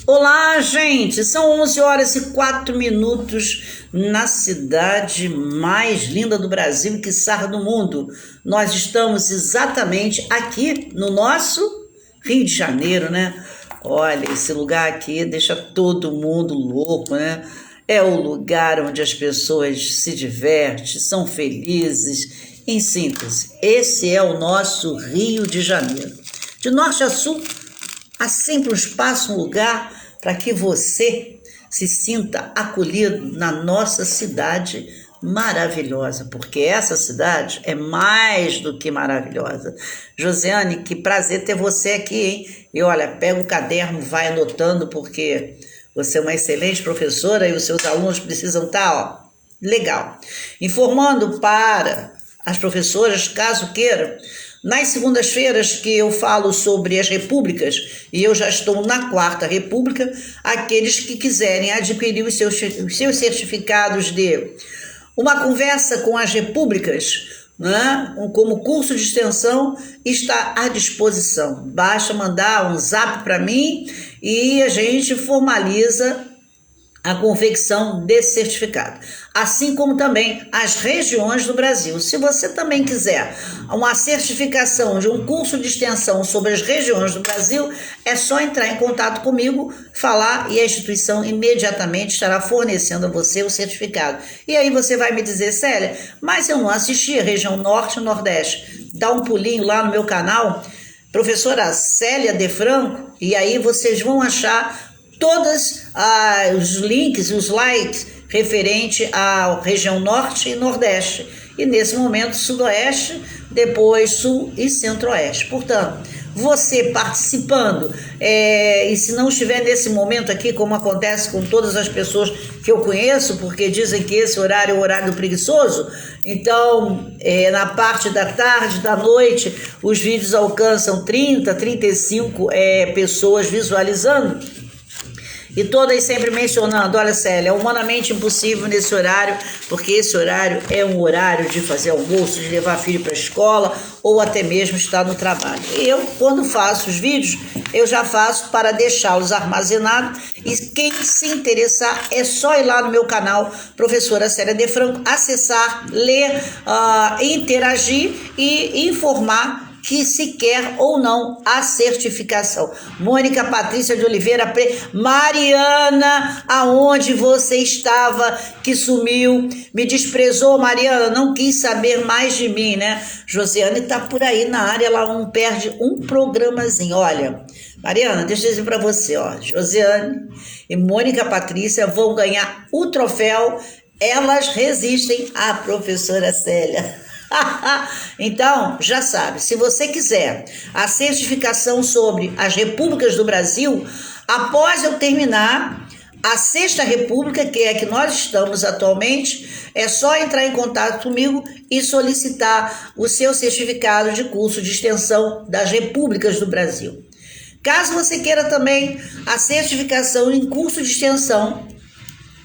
Olá, gente! São 11 horas e 4 minutos na cidade mais linda do Brasil e quiçá do mundo. Nós estamos exatamente aqui no nosso Rio de Janeiro, né? Olha, esse lugar aqui deixa todo mundo louco, né? É o lugar onde as pessoas se divertem, são felizes. Em síntese, esse é o nosso Rio de Janeiro. De norte a sul, há sempre um espaço, um lugar para que você se sinta acolhido na nossa cidade maravilhosa, porque essa cidade é mais do que maravilhosa. Josiane, que prazer ter você aqui, hein? E olha, pega o caderno, vai anotando, porque você é uma excelente professora e os seus alunos precisam estar, ó, legal. Informando para as professoras, caso queiram, nas segundas-feiras que eu falo sobre as repúblicas, e eu já estou na quarta república, aqueles que quiserem adquirir os seus certificados de uma conversa com as repúblicas, né, como curso de extensão, está à disposição. Basta mandar um zap para mim e a gente formaliza a confecção desse certificado, assim como também as regiões do Brasil. Se você também quiser uma certificação de um curso de extensão sobre as regiões do Brasil, é só entrar em contato comigo, falar e a instituição imediatamente estará fornecendo a você o certificado. E aí você vai me dizer, Célia, mas eu não assisti a região Norte e Nordeste. Dá um pulinho lá no meu canal, professora Célia De Franco, e aí vocês vão achar todos os links, os likes referente à região Norte e Nordeste. E nesse momento Sudoeste, depois Sul e Centro-Oeste. Portanto, você participando, e se não estiver nesse momento aqui, como acontece com todas as pessoas que eu conheço, porque dizem que esse horário é o horário do preguiçoso, então na parte da tarde, da noite, os vídeos alcançam 30, 35 pessoas visualizando. E todas sempre mencionando, olha Célia, é humanamente impossível nesse horário, porque esse horário é um horário de fazer almoço, de levar filho para a escola ou até mesmo estar no trabalho. E eu, quando faço os vídeos, eu já faço para deixá-los armazenados e quem se interessar é só ir lá no meu canal, Professora Célia De Franco, acessar, ler, interagir e informar que se quer ou não a certificação. Mônica Patrícia de Oliveira, Mariana, aonde você estava que sumiu? Me desprezou, Mariana, não quis saber mais de mim, né? Josiane tá por aí na área, ela não perde um programazinho. Olha, Mariana, deixa eu dizer para você, ó, Josiane e Mônica Patrícia vão ganhar o troféu, elas resistem à professora Célia. Então, já sabe, se você quiser a certificação sobre as repúblicas do Brasil, após eu terminar a sexta república, que é a que nós estamos atualmente, é só entrar em contato comigo e solicitar o seu certificado de curso de extensão das repúblicas do Brasil. Caso você queira também a certificação em curso de extensão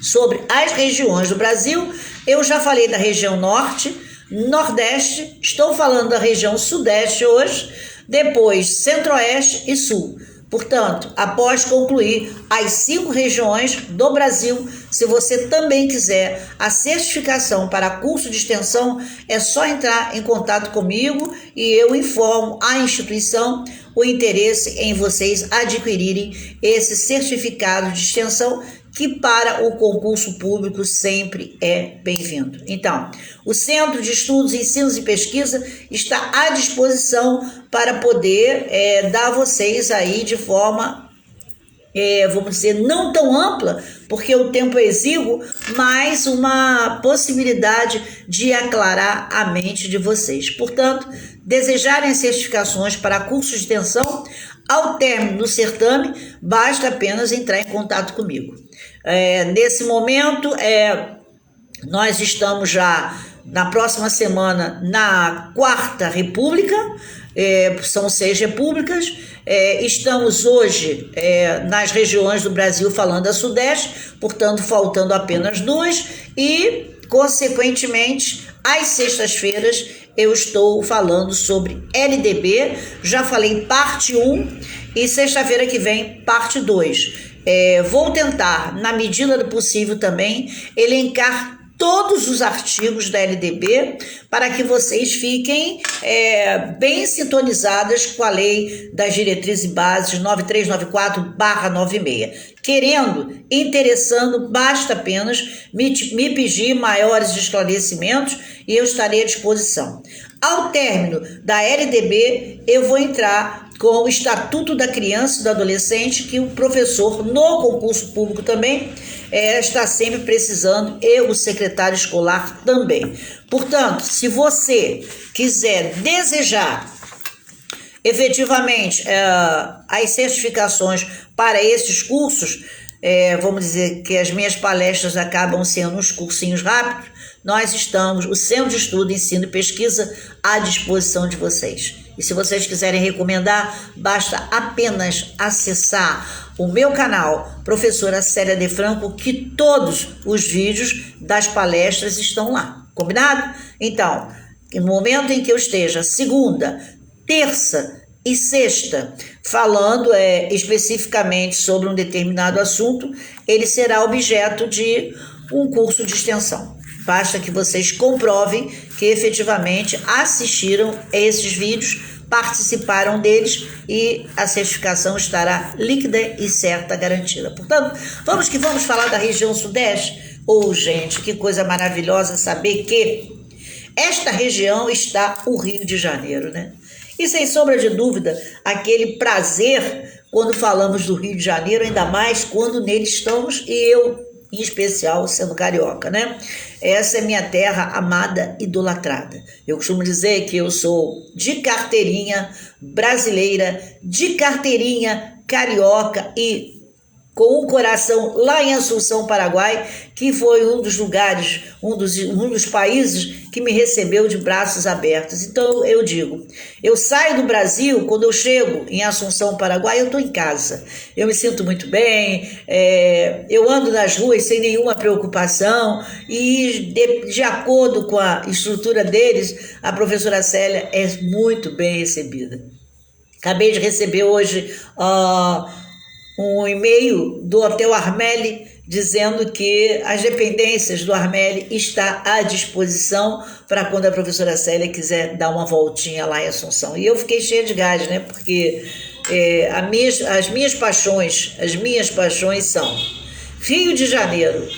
sobre as regiões do Brasil, eu já falei da região Norte, Nordeste, estou falando da região Sudeste hoje, depois Centro-Oeste e Sul. Portanto, após concluir as 5 regiões do Brasil, se você também quiser a certificação para curso de extensão, é só entrar em contato comigo e eu informo a instituição o interesse em vocês adquirirem esse certificado de extensão, que para o concurso público sempre é bem-vindo. Então, o Centro de Estudos, Ensinos e Pesquisa está à disposição para poder dar a vocês aí de forma, vamos dizer, não tão ampla, porque o tempo é exíguo, mas uma possibilidade de aclarar a mente de vocês. Portanto, desejarem as certificações para cursos de extensão, ao término do certame, basta apenas entrar em contato comigo. Nesse momento, nós estamos já na próxima semana na quarta república, são 6 repúblicas, estamos hoje nas regiões do Brasil falando da Sudeste, portanto faltando apenas 2 e consequentemente às sextas-feiras eu estou falando sobre LDB, já falei parte 1 E sexta-feira que vem, parte 2. Vou tentar, na medida do possível também, elencar todos os artigos da LDB para que vocês fiquem bem sintonizadas com a lei das diretrizes e bases 9394/96. Querendo, interessando, basta apenas me pedir maiores esclarecimentos e eu estarei à disposição. Ao término da LDB, eu vou entrar com o Estatuto da Criança e do Adolescente, que o professor no concurso público também está sempre precisando, e o secretário escolar também. Portanto, se você quiser desejar efetivamente as certificações para esses cursos, vamos dizer que as minhas palestras acabam sendo uns cursinhos rápidos, nós estamos, o Centro de Estudo, Ensino e Pesquisa, à disposição de vocês. E se vocês quiserem recomendar, basta apenas acessar o meu canal, Professora Célia de Franco, que todos os vídeos das palestras estão lá. Combinado? Então, no momento em que eu esteja segunda, terça e sexta falando especificamente sobre um determinado assunto, ele será objeto de um curso de extensão. Basta que vocês comprovem que efetivamente assistiram a esses vídeos, participaram deles e a certificação estará líquida e certa, garantida. Portanto, vamos que vamos falar da região Sudeste. Gente, que coisa maravilhosa saber que esta região está o Rio de Janeiro, né? E sem sombra de dúvida, aquele prazer quando falamos do Rio de Janeiro, ainda mais quando nele estamos, e eu, em especial, sendo carioca, né? Essa é minha terra amada, idolatrada. Eu costumo dizer que eu sou de carteirinha brasileira, de carteirinha carioca e com o coração lá em Assunção, Paraguai, que foi um dos lugares, um dos países que me recebeu de braços abertos. Então eu digo, eu saio do Brasil, quando eu chego em Assunção, Paraguai, eu estou em casa. Eu me sinto muito bem, eu ando nas ruas sem nenhuma preocupação e de acordo com a estrutura deles, a professora Célia é muito bem recebida. Acabei de receber hoje um e-mail do Hotel Armeli dizendo que as dependências do Armeli está à disposição para quando a professora Célia quiser dar uma voltinha lá em Assunção. E eu fiquei cheia de gás, né? Porque as minhas paixões são Rio de Janeiro,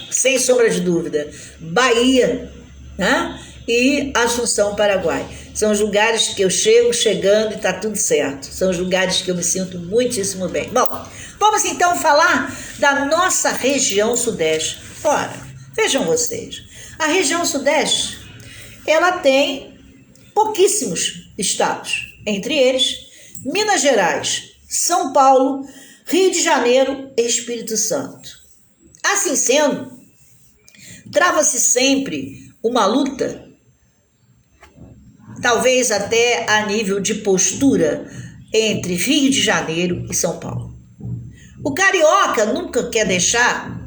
sem sombra de dúvida, Bahia, né? E Assunção, Paraguai. São os lugares que eu chegando e está tudo certo. São os lugares que eu me sinto muitíssimo bem. Bom, vamos então falar da nossa região Sudeste. Ora, vejam vocês, a região Sudeste, ela tem pouquíssimos estados. Entre eles, Minas Gerais, São Paulo, Rio de Janeiro e Espírito Santo. Assim sendo, trava-se sempre uma luta, talvez até a nível de postura, entre Rio de Janeiro e São Paulo. O carioca nunca quer deixar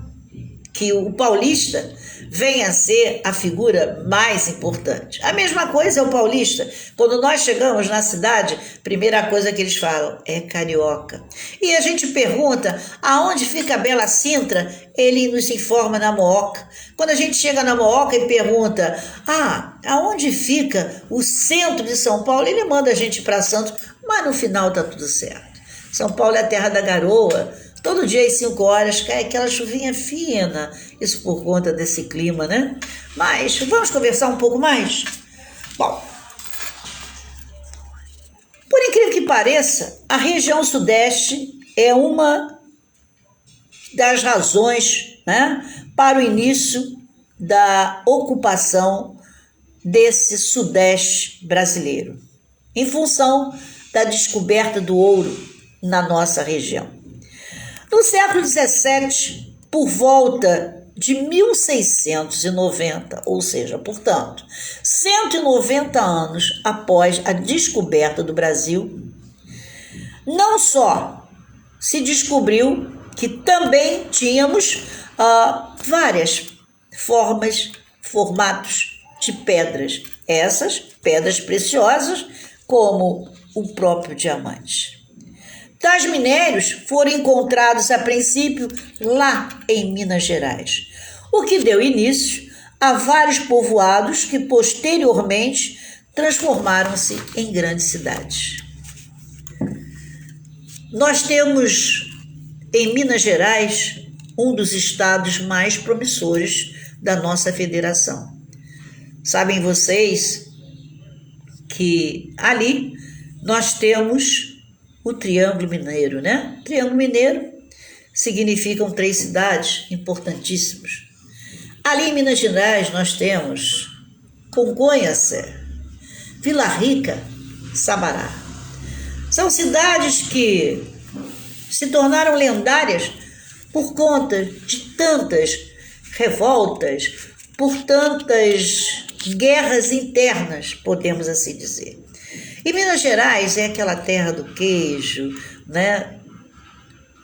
que o paulista venha a ser a figura mais importante. A mesma coisa é o paulista. Quando nós chegamos na cidade, primeira coisa que eles falam é carioca. E a gente pergunta aonde fica a Bela Sintra, ele nos informa na Mooca. Quando a gente chega na Mooca e pergunta aonde fica o centro de São Paulo, ele manda a gente para Santos, mas no final tá tudo certo. São Paulo é a terra da garoa. Todo dia às 5 horas cai aquela chuvinha fina, isso por conta desse clima, né? Mas vamos conversar um pouco mais? Bom, por incrível que pareça, a região Sudeste é uma das razões, né, para o início da ocupação desse Sudeste brasileiro, em função da descoberta do ouro na nossa região. No século XVII, por volta de 1690, ou seja, portanto, 190 anos após a descoberta do Brasil, não só se descobriu que também tínhamos várias formatos de pedras, essas pedras preciosas como o próprio diamante. tais minérios foram encontrados a princípio lá em Minas Gerais, o que deu início a vários povoados que posteriormente transformaram-se em grandes cidades. Nós temos em Minas Gerais um dos estados mais promissores da nossa federação. Sabem vocês que ali nós temos o Triângulo Mineiro, né? Triângulo Mineiro significam 3 cidades importantíssimas. Ali em Minas Gerais nós temos Congonhas, Vila Rica, Sabará. São cidades que se tornaram lendárias por conta de tantas revoltas, por tantas guerras internas, podemos assim dizer. E Minas Gerais é aquela terra do queijo, né?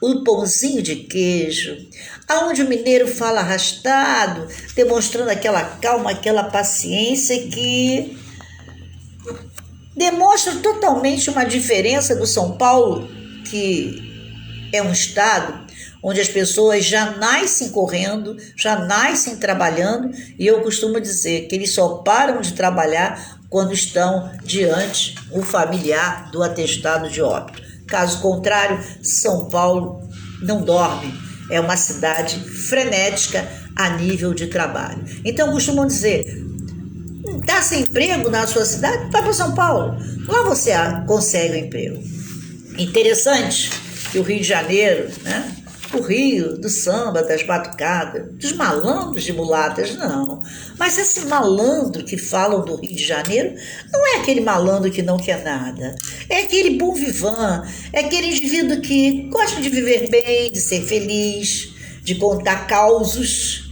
O pãozinho de queijo, aonde o mineiro fala arrastado, demonstrando aquela calma, aquela paciência que demonstra totalmente uma diferença do São Paulo, que é um estado onde as pessoas já nascem correndo, já nascem trabalhando, e eu costumo dizer que eles só param de trabalhar quando estão diante o familiar do atestado de óbito. Caso contrário, São Paulo não dorme, é uma cidade frenética a nível de trabalho. Então costumam dizer, está sem emprego na sua cidade? Vai para São Paulo, lá você consegue um emprego. Interessante que o Rio de Janeiro, né? O Rio do samba, das batucadas, dos malandros de mulatas, não. Mas esse malandro que falam do Rio de Janeiro não é aquele malandro que não quer nada. É aquele bon vivant, é aquele indivíduo que gosta de viver bem, de ser feliz, de contar causos,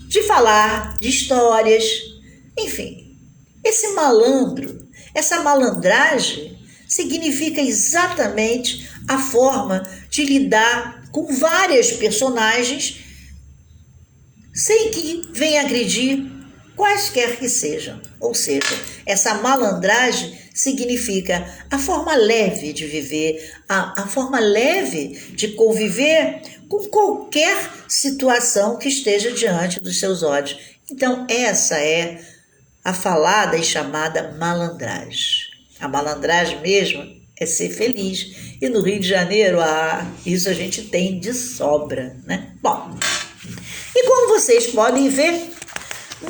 de falar de histórias. Enfim, esse malandro, essa malandragem significa exatamente a forma de lidar com várias personagens sem que venha agredir quaisquer que sejam. Ou seja, essa malandragem significa a forma leve de viver, a forma leve de conviver com qualquer situação que esteja diante dos seus olhos. Então, essa é a falada e chamada malandragem. A malandragem mesmo é ser feliz. E no Rio de Janeiro, isso a gente tem de sobra, né? Bom, e como vocês podem ver,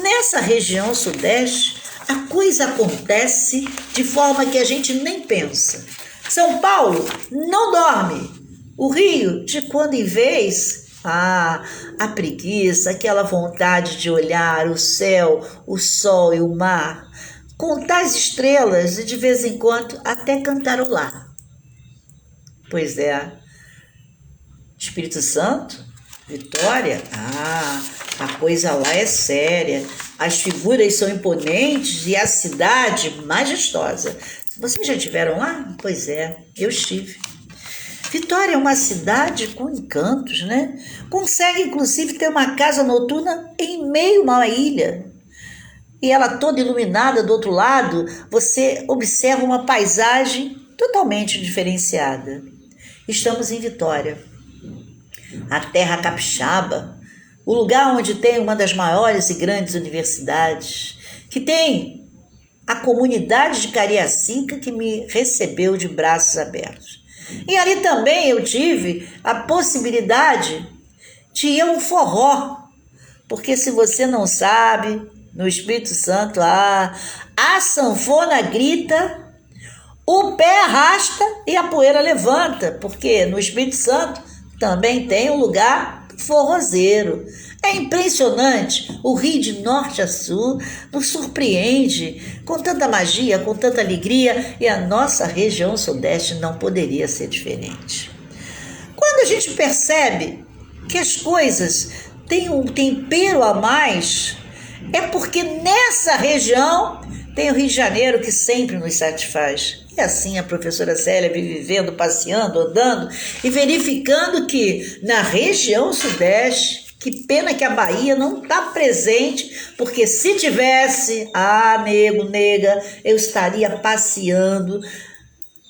nessa região sudeste, a coisa acontece de forma que a gente nem pensa. São Paulo não dorme. O Rio, de quando em vez, a preguiça, aquela vontade de olhar o céu, o sol e o mar, contar as estrelas e de vez em quando até cantarolar. Pois é. Espírito Santo, Vitória, a coisa lá é séria. As figuras são imponentes e a cidade majestosa. Vocês já estiveram lá? Pois é, eu estive. Vitória é uma cidade com encantos, né? Consegue, inclusive, ter uma casa noturna em meio a uma ilha. E ela toda iluminada do outro lado, você observa uma paisagem totalmente diferenciada. Estamos em Vitória, a terra capixaba, o lugar onde tem uma das maiores e grandes universidades, que tem a comunidade de Cariacica que me recebeu de braços abertos. E ali também eu tive a possibilidade de ir a um forró, porque se você não sabe, no Espírito Santo, a sanfona grita, o pé arrasta e a poeira levanta, porque no Espírito Santo também tem um lugar forrozeiro. É impressionante, o Rio de norte a sul nos surpreende com tanta magia, com tanta alegria, e a nossa região sudeste não poderia ser diferente. Quando a gente percebe que as coisas têm um tempero a mais, é porque nessa região tem o Rio de Janeiro que sempre nos satisfaz. E assim a professora Célia vive vivendo, passeando, andando e verificando que na região sudeste, que pena que a Bahia não está presente, porque se tivesse, nego, nega, eu estaria passeando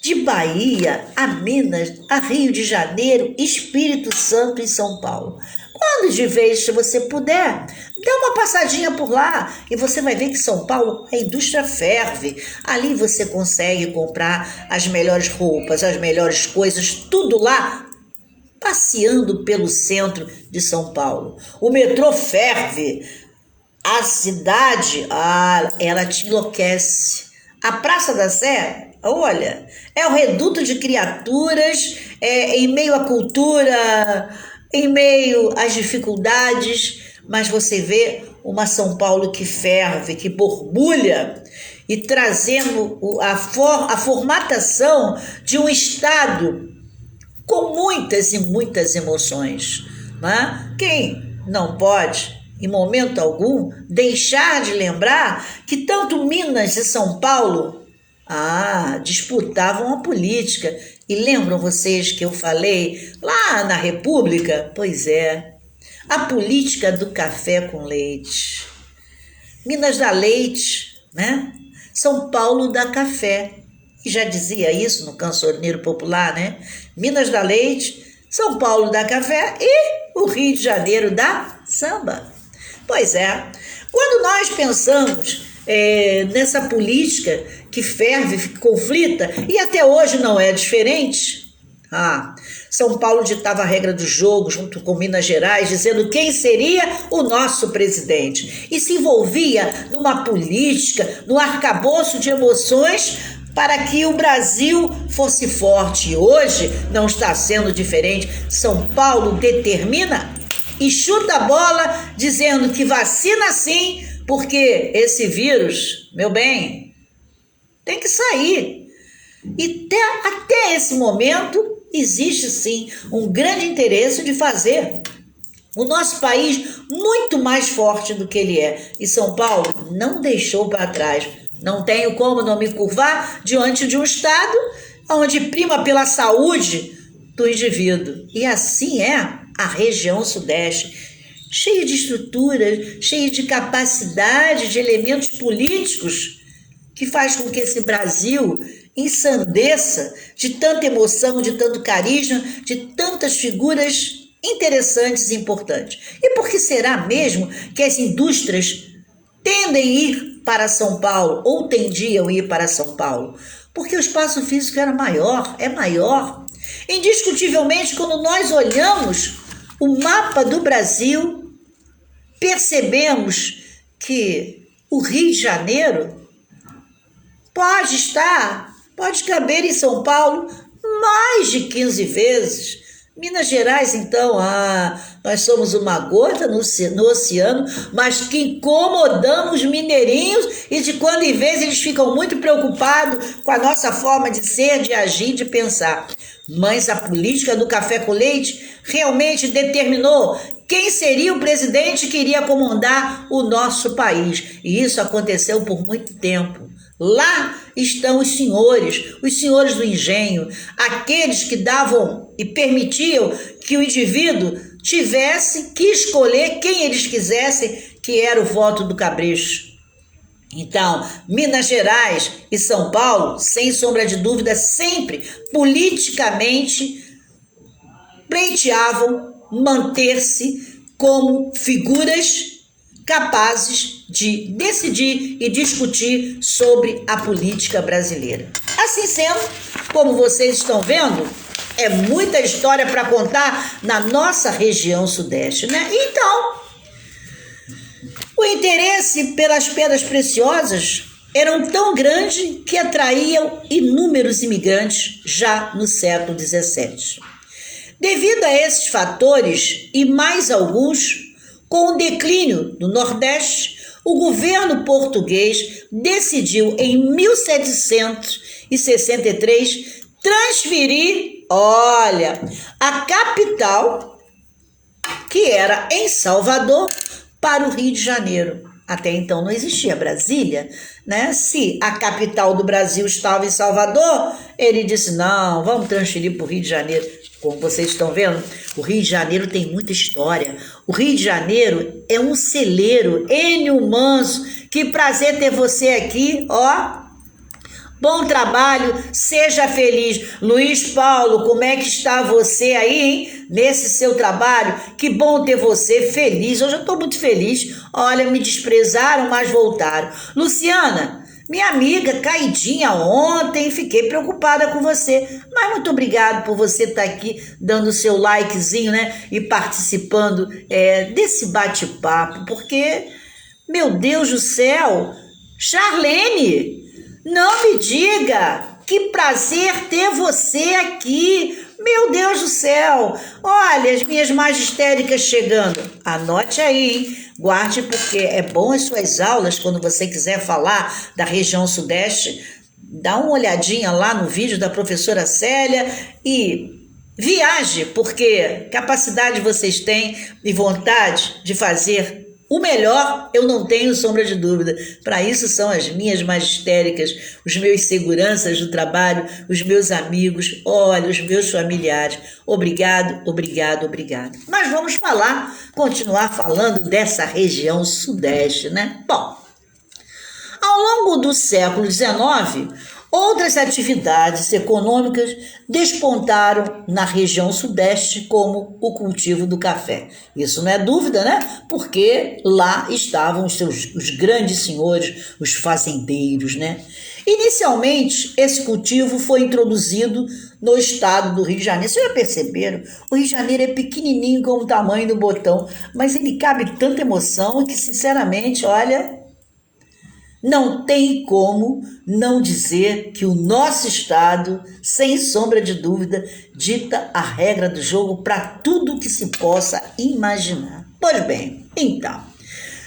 de Bahia a Minas, a Rio de Janeiro, Espírito Santo e São Paulo. Quando de vez você puder, dá uma passadinha por lá e você vai ver que São Paulo, a indústria ferve. Ali você consegue comprar as melhores roupas, as melhores coisas, tudo lá, passeando pelo centro de São Paulo. O metrô ferve, a cidade, ela te enlouquece. A Praça da Sé, olha, é o reduto de criaturas, em meio à cultura, em meio às dificuldades, mas você vê uma São Paulo que ferve, que borbulha, e trazendo a formatação de um estado com muitas e muitas emoções. Né? Quem não pode, em momento algum, deixar de lembrar que tanto Minas e São Paulo disputavam a política. E lembram vocês que eu falei lá na República? Pois é, a política do café com leite. Minas dá leite, né? São Paulo dá café. E já dizia isso no cancioneiro popular, né? Minas dá leite, São Paulo dá café e o Rio de Janeiro dá samba. Pois é, quando nós pensamos nessa política que ferve, que conflita, e até hoje não é diferente. São Paulo ditava a regra do jogo junto com Minas Gerais, dizendo quem seria o nosso presidente. E se envolvia numa política, num arcabouço de emoções para que o Brasil fosse forte. E hoje não está sendo diferente. São Paulo determina e chuta a bola dizendo que vacina sim, porque esse vírus, meu bem, tem que sair. E até esse momento existe sim um grande interesse de fazer o nosso país muito mais forte do que ele é. E São Paulo não deixou para trás. Não tenho como não me curvar diante de um Estado onde prima pela saúde do indivíduo. E assim é a região Sudeste, cheia de estruturas, cheia de capacidade, de elementos políticos, que faz com que esse Brasil ensandeça de tanta emoção, de tanto carisma, de tantas figuras interessantes e importantes. E por que será mesmo que as indústrias tendem a ir para São Paulo, ou tendiam a ir para São Paulo? Porque o espaço físico era maior, é maior. Indiscutivelmente, quando nós olhamos o mapa do Brasil, percebemos que o Rio de Janeiro pode caber em São Paulo mais de 15 vezes. Minas Gerais, então, nós somos uma gota no oceano, mas que incomodamos mineirinhos e de quando em vez eles ficam muito preocupados com a nossa forma de ser, de agir, de pensar. Mas a política do café com leite realmente determinou quem seria o presidente que iria comandar o nosso país. E isso aconteceu por muito tempo. Lá estão os senhores do engenho, aqueles que davam e permitiam que o indivíduo tivesse que escolher quem eles quisessem, que era o voto do cabresto. Então, Minas Gerais e São Paulo, sem sombra de dúvida, sempre politicamente pleiteavam manter-se como figuras capazes de decidir e discutir sobre a política brasileira. Assim sendo, como vocês estão vendo, é muita história para contar na nossa região Sudeste, né? Então, o interesse pelas pedras preciosas era tão grande que atraíam inúmeros imigrantes já no século XVII. Devido a esses fatores e mais alguns, com o declínio do Nordeste, o governo português decidiu em 1763 transferir, a capital, que era em Salvador, para o Rio de Janeiro. Até então não existia Brasília, né? Se a capital do Brasil estava em Salvador, ele disse, não, vamos transferir para o Rio de Janeiro. Como vocês estão vendo, o Rio de Janeiro tem muita história. O Rio de Janeiro é um celeiro, Enio Manso. Que prazer ter você aqui, Bom trabalho, seja feliz. Luiz Paulo, como é que está você aí, hein? Nesse seu trabalho? Que bom ter você feliz. Hoje eu estou muito feliz. Olha, me desprezaram, mas voltaram. Luciana, minha amiga, caidinha ontem, fiquei preocupada com você. Mas muito obrigado por você estar aqui dando o seu likezinho, né? E participando desse bate-papo, porque, meu Deus do céu, Charlene, não me diga, que prazer ter você aqui. Meu Deus do céu, olha as minhas magistéricas chegando. Anote aí, hein? Guarde, porque é bom as suas aulas, quando você quiser falar da região sudeste, dá uma olhadinha lá no vídeo da professora Célia e viaje, porque capacidade vocês têm e vontade de fazer o melhor, eu não tenho sombra de dúvida. Para isso são as minhas magistéricas, os meus seguranças do trabalho, os meus amigos, olha, os meus familiares. Obrigado, obrigado, obrigado. Mas vamos continuar falando dessa região sudeste, né? Bom, ao longo do século XIX, outras atividades econômicas despontaram na região sudeste, como o cultivo do café. Isso não é dúvida, né? Porque lá estavam os grandes senhores, os fazendeiros, né? Inicialmente, esse cultivo foi introduzido no estado do Rio de Janeiro. Vocês já perceberam? O Rio de Janeiro é pequenininho como o tamanho do botão, mas ele cabe tanta emoção que, sinceramente, olha, não tem como não dizer que o nosso estado, sem sombra de dúvida, dita a regra do jogo para tudo que se possa imaginar. Pois bem, então,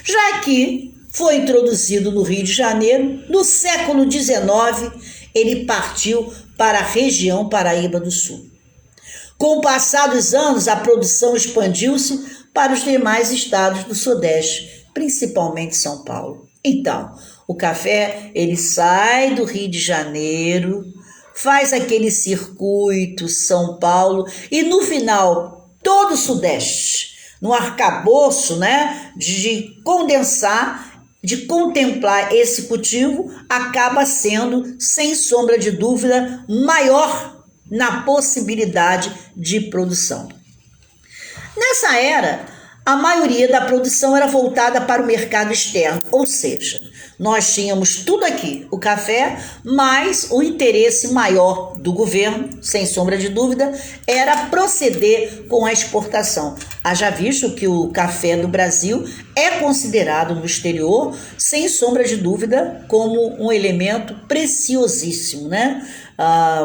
já que foi introduzido no Rio de Janeiro, no século XIX, ele partiu para a região Paraíba do Sul. Com o passar dos anos, a produção expandiu-se para os demais estados do Sudeste, principalmente São Paulo. Então, o café, ele sai do Rio de Janeiro, faz aquele circuito São Paulo e no final todo o Sudeste, no arcabouço, né, de condensar, de contemplar esse cultivo, acaba sendo, sem sombra de dúvida, maior na possibilidade de produção. Nessa era, a maioria da produção era voltada para o mercado externo, ou seja, nós tínhamos tudo aqui, o café, mas o interesse maior do governo, sem sombra de dúvida, era proceder com a exportação. Haja visto que o café do Brasil é considerado no exterior, sem sombra de dúvida, como um elemento preciosíssimo, né?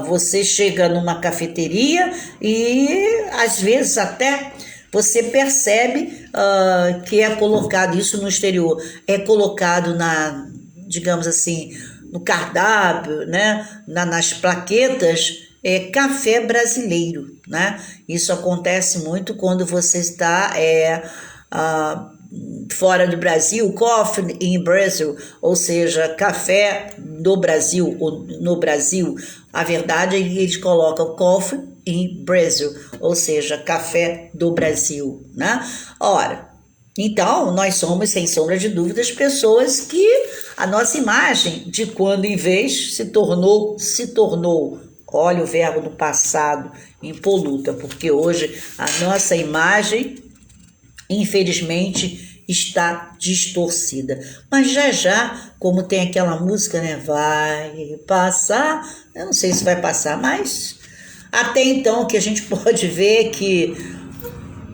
Você chega numa cafeteria e, às vezes, até você percebe que é colocado, isso no exterior, é colocado digamos assim, no cardápio, né? Nas plaquetas, café brasileiro, né? Isso acontece muito quando você está fora do Brasil, coffee in Brazil, ou seja, café do Brasil, ou no Brasil. A verdade é que eles colocam coffee in Brazil, ou seja, café do Brasil, né? Ora, então, nós somos, sem sombra de dúvidas, pessoas que a nossa imagem de quando em vez se tornou, olha o verbo no passado, impoluta, porque hoje a nossa imagem, infelizmente, está distorcida. Mas já, como tem aquela música, né? Vai passar, eu não sei se vai passar, mas até então o que a gente pode ver é que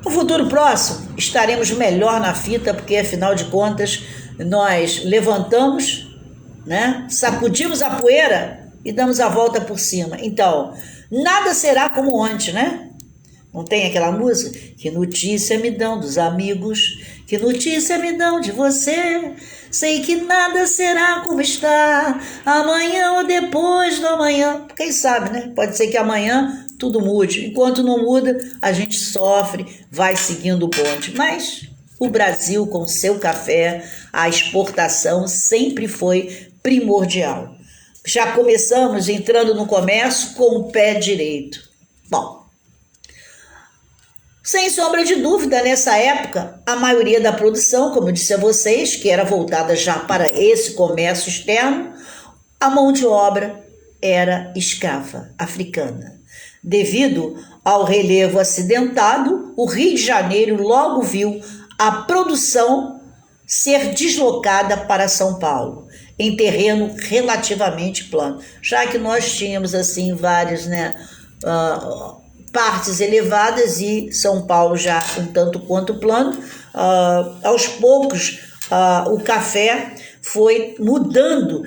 no futuro próximo estaremos melhor na fita, porque afinal de contas nós levantamos, né? Sacudimos a poeira e damos a volta por cima. Então, nada será como antes, né? Não tem aquela música? Que notícia me dão dos amigos, que notícia me dão de você. Sei que nada será como está, amanhã ou depois do amanhã. Quem sabe, né? Pode ser que amanhã tudo mude. Enquanto não muda, a gente sofre, vai seguindo o bonde. Mas o Brasil, com seu café, a exportação sempre foi primordial. Já começamos entrando no comércio com o pé direito. Bom, sem sombra de dúvida, nessa época, a maioria da produção, como eu disse a vocês, que era voltada já para esse comércio externo, a mão de obra era escrava africana. Devido ao relevo acidentado, o Rio de Janeiro logo viu a produção ser deslocada para São Paulo, em terreno relativamente plano, já que nós tínhamos assim várias, partes elevadas e São Paulo já um tanto quanto plano. Aos poucos, o café foi mudando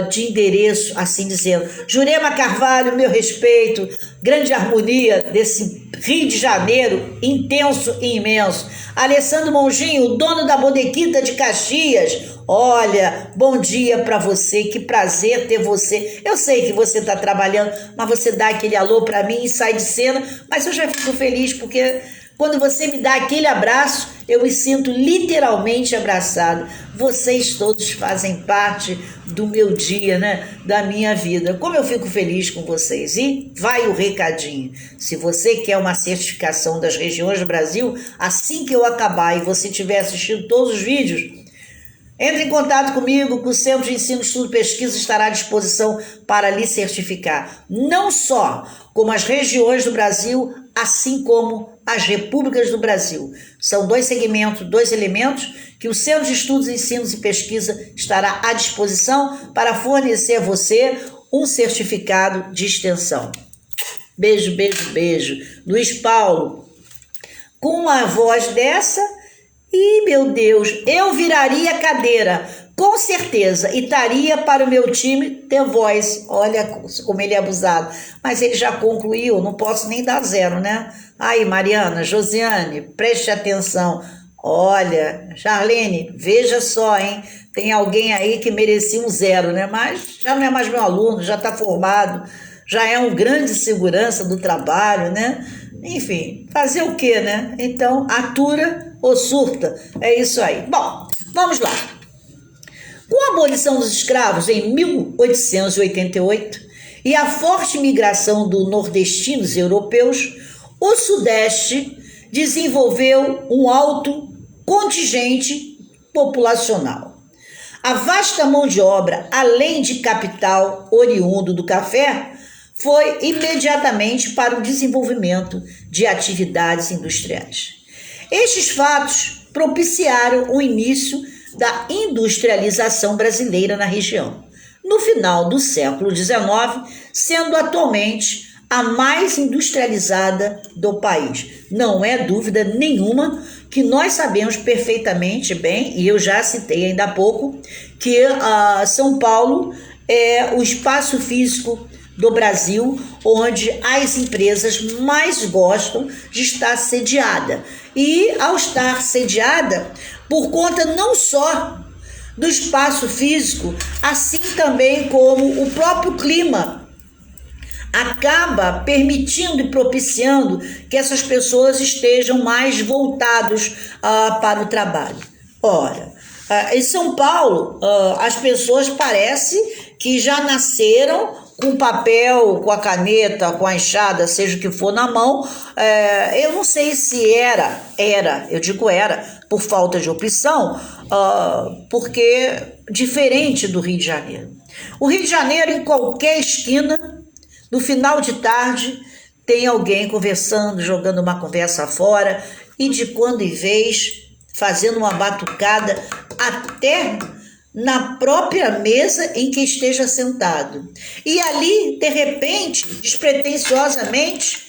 de endereço, assim dizendo. Jurema Carvalho, meu respeito, grande harmonia desse Rio de Janeiro intenso e imenso. Alessandro Monginho, o dono da Bodequita de Caxias. Olha, bom dia para você, que prazer ter você. Eu sei que você está trabalhando, mas você dá aquele alô para mim e sai de cena, mas eu já fico feliz porque quando você me dá aquele abraço, eu me sinto literalmente abraçado. Vocês todos fazem parte do meu dia, da minha vida. Como eu fico feliz com vocês. E vai o recadinho. Se você quer uma certificação das regiões do Brasil, assim que eu acabar e você tiver assistido todos os vídeos, entre em contato comigo, que o Centro de Ensino, Estudo e Pesquisa estará à disposição para lhe certificar, não só como as regiões do Brasil, assim como as repúblicas do Brasil. São dois segmentos, dois elementos que o Centro de Estudos, Ensinos e Pesquisa estará à disposição para fornecer a você um certificado de extensão. Beijo, beijo, beijo. Luiz Paulo, com uma voz dessa... E, meu Deus, eu viraria cadeira, com certeza, e estaria para o meu time The Voice. Olha como ele é abusado. Mas ele já concluiu, não posso nem dar 0, Aí, Mariana, Josiane, preste atenção. Olha, Charlene, veja só, hein? Tem alguém aí que merecia um 0, Mas já não é mais meu aluno, já está formado, já é um grande segurança do trabalho, Enfim, fazer o quê, Então, atura ou surta, é isso aí. Bom, vamos lá. Com a abolição dos escravos em 1888 e a forte migração dos nordestinos europeus, o Sudeste desenvolveu um alto contingente populacional. A vasta mão de obra, além de capital oriundo do café, foi imediatamente para o desenvolvimento de atividades industriais. Estes fatos propiciaram o início da industrialização brasileira na região, no final do século XIX, sendo atualmente a mais industrializada do país. Não é dúvida nenhuma que nós sabemos perfeitamente bem, e eu já citei ainda há pouco, que São Paulo é o espaço físico do Brasil onde as empresas mais gostam de estar sediada. E ao estar sediada, por conta não só do espaço físico, assim também como o próprio clima, acaba permitindo e propiciando que essas pessoas estejam mais voltados para o trabalho. Ora, em São Paulo, as pessoas parece que já nasceram com papel, com a caneta, com a enxada, seja o que for na mão. Eu não sei se era, eu digo era, por falta de opção, porque diferente do Rio de Janeiro. O Rio de Janeiro, em qualquer esquina, no final de tarde, tem alguém conversando, jogando uma conversa fora, e de quando em vez, fazendo uma batucada, até na própria mesa em que esteja sentado. E ali, de repente, despretensiosamente,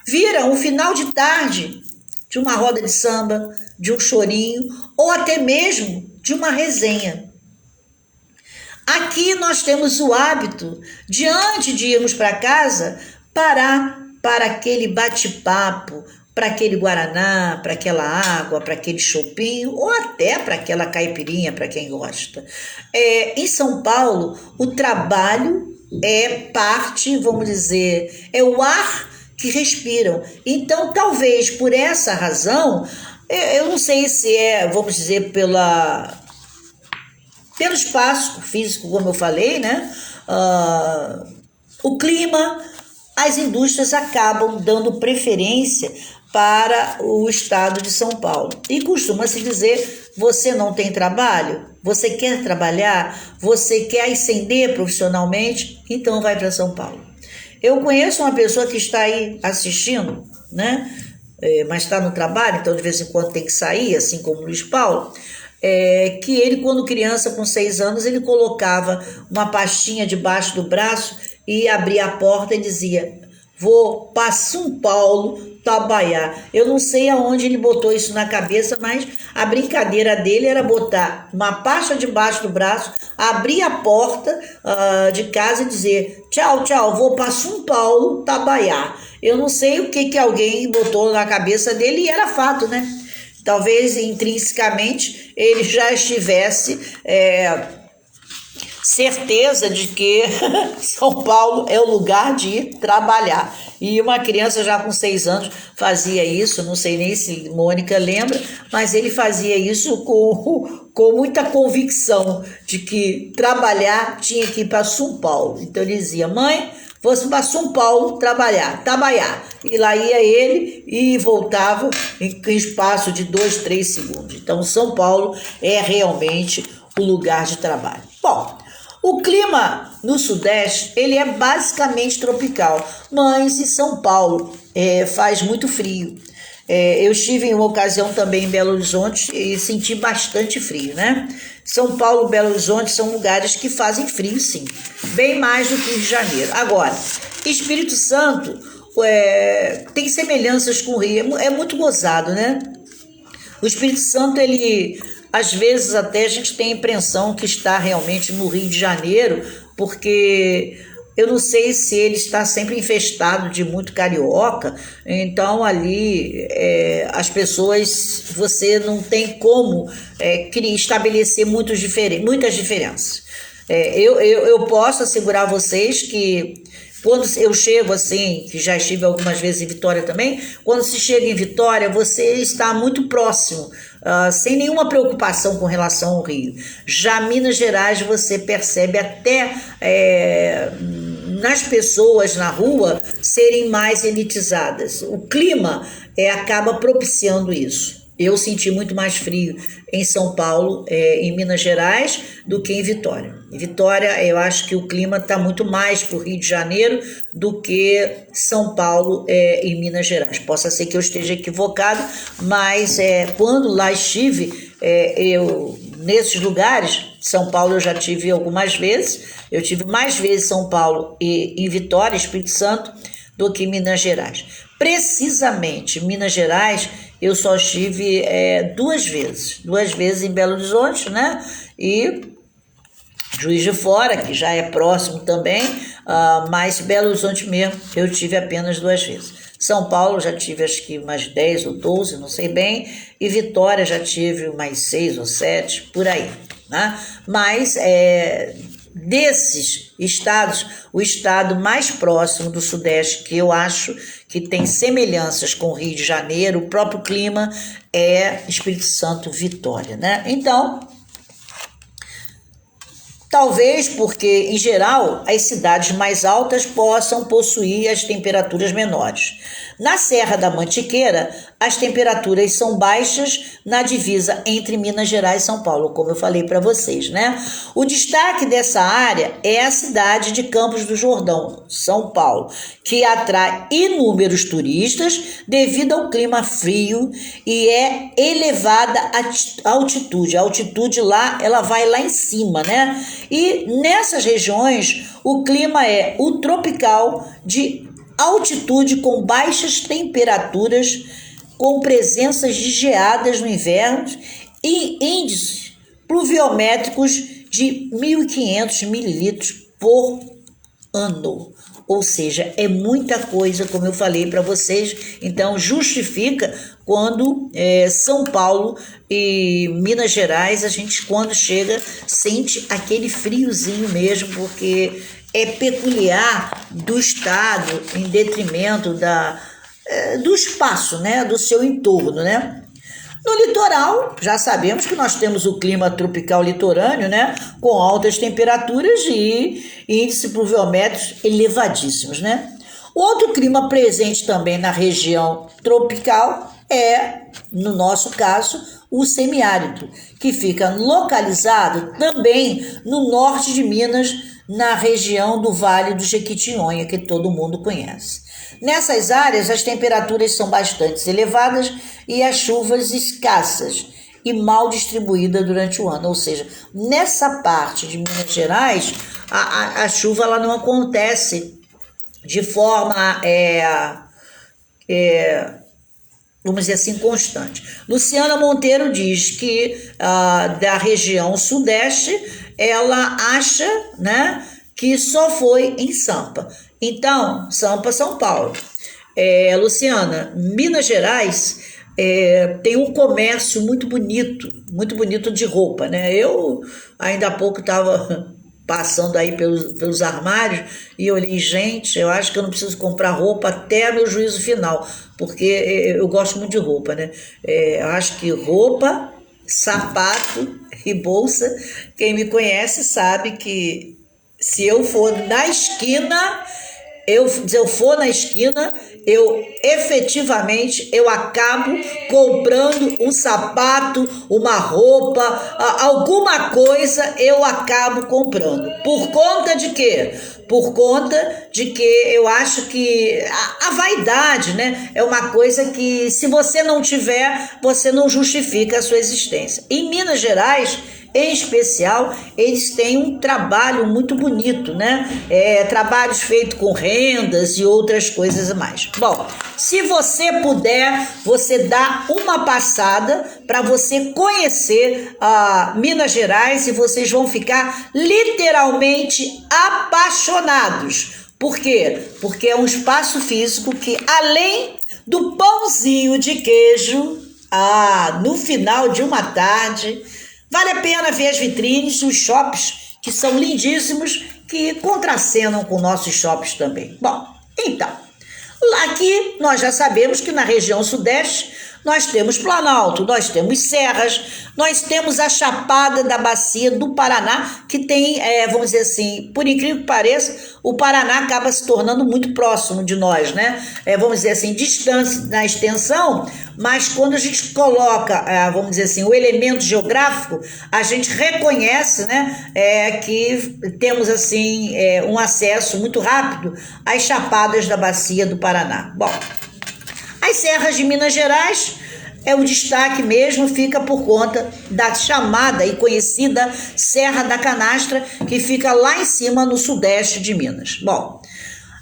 vira um final de tarde de uma roda de samba, de um chorinho, ou até mesmo de uma resenha. Aqui nós temos o hábito de, antes de irmos para casa, parar para aquele bate-papo, para aquele guaraná, para aquela água, para aquele chopinho, ou até para aquela caipirinha, para quem gosta. Em São Paulo, o trabalho é parte, vamos dizer, é o ar que respiram. Então, talvez por essa razão, eu não sei se vamos dizer, pelo espaço físico, como eu falei, o clima, as indústrias acabam dando preferência para o estado de São Paulo. E costuma-se dizer, você não tem trabalho? Você quer trabalhar? Você quer ascender profissionalmente? Então vai para São Paulo. Eu conheço uma pessoa que está aí assistindo, né? Mas está no trabalho, então de vez em quando tem que sair, assim como o Luiz Paulo, que ele, quando criança, com 6 anos, ele colocava uma pastinha debaixo do braço e abria a porta e dizia, vou para São Paulo trabalhar. Eu não sei aonde ele botou isso na cabeça, mas a brincadeira dele era botar uma pasta debaixo do braço, abrir a porta de casa e dizer, tchau, tchau, vou para São Paulo trabalhar. Eu não sei o que alguém botou na cabeça dele e era fato, né? Talvez intrinsecamente ele já estivesse certeza de que São Paulo é o lugar de trabalhar. E uma criança já com 6 anos fazia isso, não sei nem se Mônica lembra, mas ele fazia isso com muita convicção de que trabalhar tinha que ir para São Paulo. Então ele dizia, mãe, vou para São Paulo trabalhar. E lá ia ele e voltava em espaço de 2, 3 segundos. Então São Paulo é realmente o lugar de trabalho. Bom, o clima no Sudeste, ele é basicamente tropical, mas em São Paulo faz muito frio. Eu estive em uma ocasião também em Belo Horizonte e senti bastante frio, né? São Paulo e Belo Horizonte são lugares que fazem frio, sim, bem mais do que Rio de Janeiro. Agora, Espírito Santo tem semelhanças com o Rio, é muito gozado, né? O Espírito Santo, ele... Às vezes até a gente tem a impressão que está realmente no Rio de Janeiro, porque eu não sei se ele está sempre infestado de muito carioca, então ali as pessoas, você não tem como estabelecer muitas diferenças. Eu posso assegurar a vocês que quando eu chego assim, que já estive algumas vezes em Vitória também, quando se chega em Vitória, você está muito próximo, sem nenhuma preocupação com relação ao Rio. Já Minas Gerais, você percebe até nas pessoas na rua serem mais elitizadas. O clima acaba propiciando isso. Eu senti muito mais frio em São Paulo, em Minas Gerais, do que em Vitória. Em Vitória, eu acho que o clima está muito mais para o Rio de Janeiro do que São Paulo em Minas Gerais. Possa ser que eu esteja equivocado, mas quando lá estive, nesses lugares, São Paulo eu já tive algumas vezes, eu tive mais vezes São Paulo e em Vitória, Espírito Santo, do que Minas Gerais. Precisamente, Minas Gerais, eu só estive 2 vezes. 2 vezes em Belo Horizonte, né? E Juiz de Fora, que já é próximo também, mas Belo Horizonte mesmo, eu tive apenas 2 vezes. São Paulo já tive acho que umas 10 ou 12, não sei bem, e Vitória já tive umas 6 ou 7, por aí, né? Mas desses estados, o estado mais próximo do Sudeste, que eu acho que tem semelhanças com o Rio de Janeiro, o próprio clima, é Espírito Santo, Vitória, né? Então, talvez porque, em geral, as cidades mais altas possam possuir as temperaturas menores. Na Serra da Mantiqueira, as temperaturas são baixas na divisa entre Minas Gerais e São Paulo, como eu falei para vocês, né? O destaque dessa área é a cidade de Campos do Jordão, São Paulo, que atrai inúmeros turistas devido ao clima frio e é elevada a altitude. A altitude lá, ela vai lá em cima, né? E nessas regiões, o clima é o tropical de altitude com baixas temperaturas, com presenças de geadas no inverno e índices pluviométricos de 1.500 mililitros por ano. Ou seja, é muita coisa, como eu falei para vocês, então justifica quando São Paulo e Minas Gerais, a gente quando chega sente aquele friozinho mesmo, porque é peculiar do estado em detrimento do espaço, né, do seu entorno, né? No litoral, já sabemos que nós temos o clima tropical litorâneo, né, com altas temperaturas e índices pluviométricos elevadíssimos, né? Outro clima presente também na região tropical é, no nosso caso, o semiárido, que fica localizado também no norte de Minas, na região do Vale do Jequitinhonha, que todo mundo conhece. Nessas áreas, as temperaturas são bastante elevadas e as chuvas escassas e mal distribuídas durante o ano. Ou seja, nessa parte de Minas Gerais, a chuva ela não acontece de forma, vamos dizer assim, constante. Luciana Monteiro diz que da região sudeste, ela acha, né, que só foi em Sampa. Então, Sampa, São Paulo. Luciana, Minas Gerais tem um comércio muito bonito de roupa, né? Eu ainda há pouco estava passando aí pelos armários e olhei, gente, eu acho que eu não preciso comprar roupa até meu juízo final, porque eu gosto muito de roupa, né? Eu acho que roupa, sapato e bolsa, quem me conhece sabe que se eu for na esquina, eu efetivamente acabo comprando um sapato, uma roupa, alguma coisa eu acabo comprando. Por conta de quê? Por conta de que eu acho que a vaidade, né, é uma coisa que se você não tiver, você não justifica a sua existência. Em Minas Gerais, em especial, eles têm um trabalho muito bonito, né? Trabalhos feitos com rendas e outras coisas mais. Bom, se você puder, você dá uma passada para você conhecer Minas Gerais e vocês vão ficar literalmente apaixonados. Por quê? Porque é um espaço físico que, além do pãozinho de queijo, no final de uma tarde, vale a pena ver as vitrines, os shops, que são lindíssimos, que contracenam com nossos shops também. Bom, então, aqui nós já sabemos que na região sudeste nós temos Planalto, nós temos serras, nós temos a Chapada da Bacia do Paraná, que tem, vamos dizer assim, por incrível que pareça, o Paraná acaba se tornando muito próximo de nós, né? Vamos dizer assim, distante na extensão, mas quando a gente coloca, vamos dizer assim, o elemento geográfico, a gente reconhece, né, que temos assim um acesso muito rápido às chapadas da Bacia do Paraná. Bom, as serras de Minas Gerais, o destaque mesmo fica por conta da chamada e conhecida Serra da Canastra, que fica lá em cima no sudeste de Minas. Bom,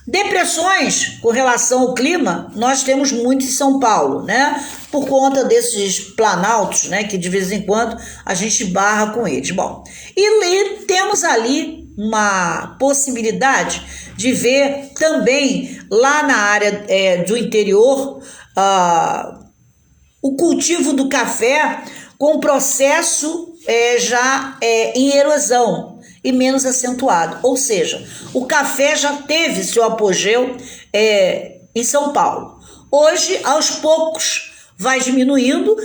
depressões com relação ao clima, nós temos muito em São Paulo, né? Por conta desses planaltos, né? Que de vez em quando a gente barra com eles. Bom, e temos ali uma possibilidade de ver também lá na área do interior o cultivo do café com processo já em erosão e menos acentuado. Ou seja, o café já teve seu apogeu em São Paulo. Hoje, aos poucos, vai diminuindo,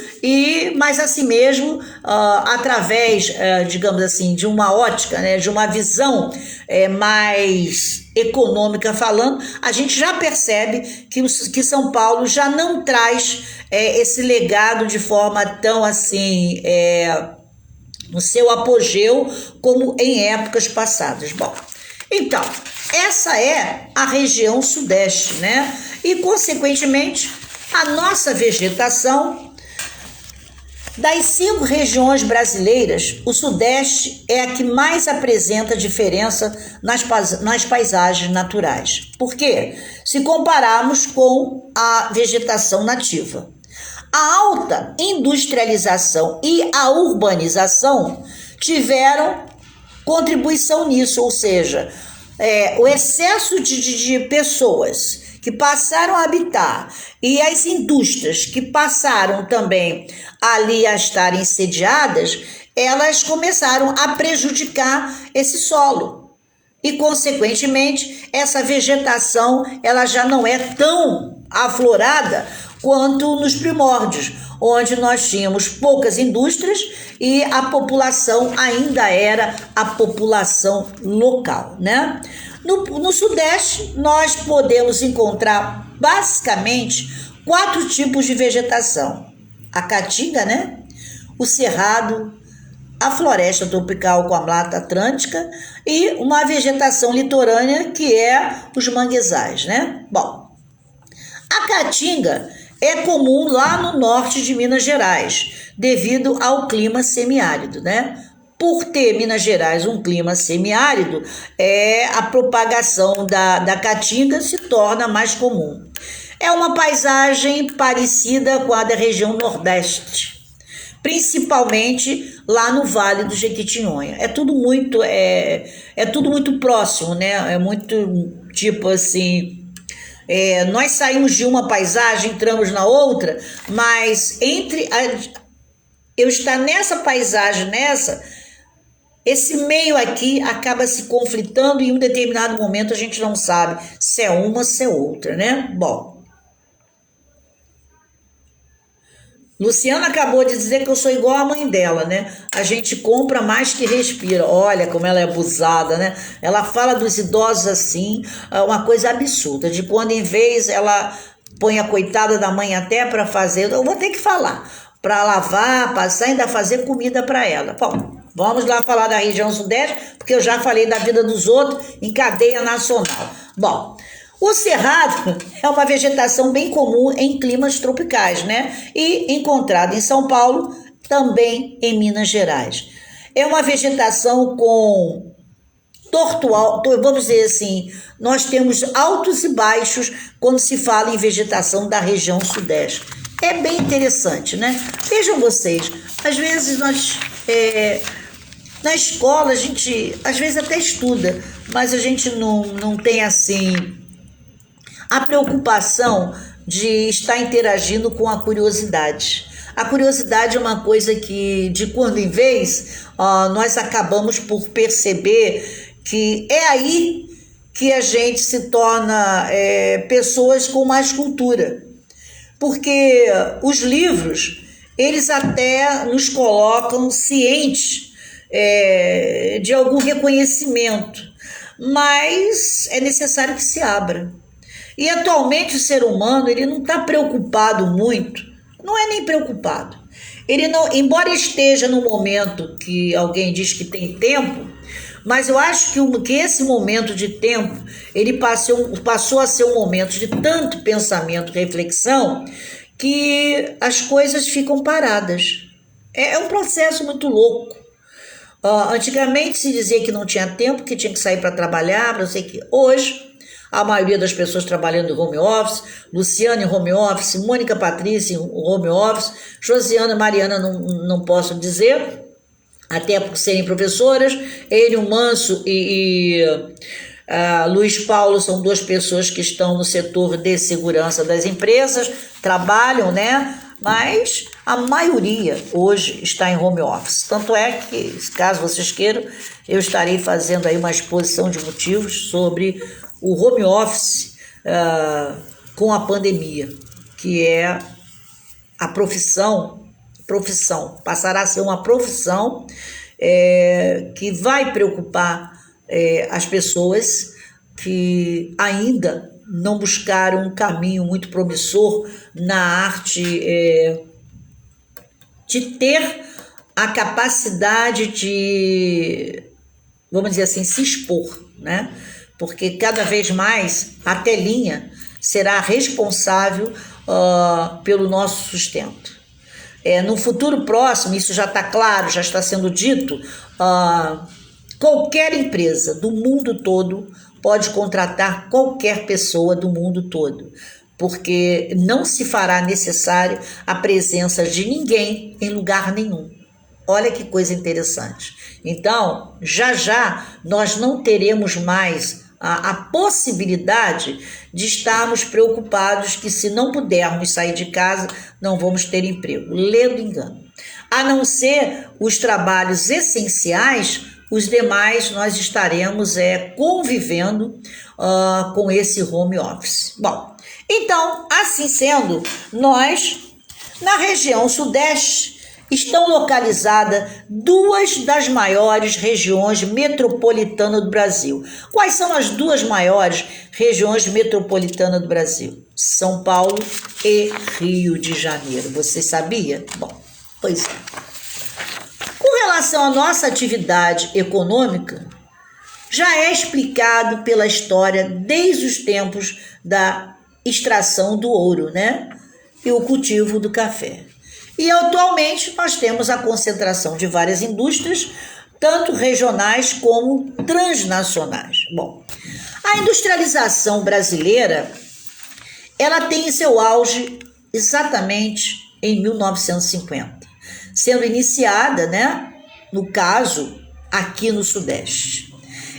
mas assim mesmo, através, digamos assim, de uma ótica, né, de uma visão mais econômica falando, a gente já percebe que São Paulo já não traz esse legado de forma tão assim, no seu apogeu, como em épocas passadas. Bom, então, essa é a região sudeste, né? E, consequentemente, a nossa vegetação, das 5 regiões brasileiras, o sudeste é a que mais apresenta diferença nas paisagens naturais. Por quê? Se compararmos com a vegetação nativa. A alta industrialização e a urbanização tiveram contribuição nisso, ou seja, o excesso de pessoas que passaram a habitar e as indústrias que passaram também ali a estarem sediadas, elas começaram a prejudicar esse solo. E, consequentemente, essa vegetação ela já não é tão aflorada quanto nos primórdios, onde nós tínhamos poucas indústrias e a população ainda era a população local, né? No Sudeste, nós podemos encontrar basicamente 4 tipos de vegetação: a caatinga, né? O cerrado, a floresta tropical com a mata atlântica e uma vegetação litorânea que é os manguezais, né? Bom, a caatinga é comum lá no norte de Minas Gerais, devido ao clima semiárido, né? Por ter Minas Gerais um clima semiárido, a propagação da caatinga se torna mais comum. É uma paisagem parecida com a da região Nordeste, principalmente lá no Vale do Jequitinhonha. É tudo muito próximo, né? É muito tipo assim. Nós saímos de uma paisagem, entramos na outra, mas eu estar nessa paisagem, esse meio aqui acaba se conflitando e em um determinado momento a gente não sabe se é uma ou se é outra, né? Bom, Luciana acabou de dizer que eu sou igual à mãe dela, né? A gente compra mais que respira. Olha como ela é abusada, né? Ela fala dos idosos assim, uma coisa absurda. De quando em vez ela põe a coitada da mãe até para fazer, eu vou ter que falar, para lavar, passar e ainda fazer comida para ela. Bom, vamos lá falar da região Sudeste, porque eu já falei da vida dos outros em cadeia nacional. Bom, o cerrado é uma vegetação bem comum em climas tropicais, né? E encontrada em São Paulo, também em Minas Gerais. É uma vegetação com vamos dizer assim, nós temos altos e baixos quando se fala em vegetação da região Sudeste. É bem interessante, né? Vejam vocês, às vezes na escola a gente, às vezes até estuda, mas a gente não tem assim a preocupação de estar interagindo com a curiosidade. A curiosidade é uma coisa que, de quando em vez, nós acabamos por perceber que é aí que a gente se torna pessoas com mais cultura. Porque os livros, eles até nos colocam cientes de algum reconhecimento, mas é necessário que se abra. E atualmente o ser humano, ele não está preocupado muito, não é nem preocupado. Ele não, embora esteja no momento que alguém diz que tem tempo, mas eu acho que esse momento de tempo, ele passou a ser um momento de tanto pensamento, reflexão, que as coisas ficam paradas. É um processo muito louco. Antigamente se dizia que não tinha tempo, que tinha que sair para trabalhar, não sei o quê. Hoje, a maioria das pessoas trabalhando em home office, Luciana em home office, Mônica Patrícia em home office, Josiana e Mariana não posso dizer, até por serem professoras, Enio Manso e Luiz Paulo são 2 pessoas que estão no setor de segurança das empresas, trabalham, né? Mas a maioria hoje está em home office. Tanto é que, caso vocês queiram, eu estarei fazendo aí uma exposição de motivos sobre o home office com a pandemia, que é a profissão, passará a ser uma profissão que vai preocupar as pessoas que ainda não buscaram um caminho muito promissor na arte de ter a capacidade de, vamos dizer assim, se expor, né? Porque cada vez mais a telinha será responsável pelo nosso sustento. No futuro próximo, isso já está claro, já está sendo dito, qualquer empresa do mundo todo pode contratar qualquer pessoa do mundo todo, porque não se fará necessário a presença de ninguém em lugar nenhum. Olha que coisa interessante. Então, já nós não teremos mais a possibilidade de estarmos preocupados que se não pudermos sair de casa, não vamos ter emprego. Ledo engano. A não ser os trabalhos essenciais, os demais nós estaremos convivendo com esse home office. Bom, então, assim sendo, nós, na região Sudeste, estão localizadas duas das maiores regiões metropolitanas do Brasil. Quais são as duas maiores regiões metropolitanas do Brasil? São Paulo e Rio de Janeiro. Você sabia? Bom, pois é. Com relação à nossa atividade econômica, já é explicado pela história desde os tempos da extração do ouro, né? E o cultivo do café. E atualmente nós temos a concentração de várias indústrias, tanto regionais como transnacionais. Bom, a industrialização brasileira, ela tem seu auge exatamente em 1950, sendo iniciada, né, no caso, aqui no Sudeste.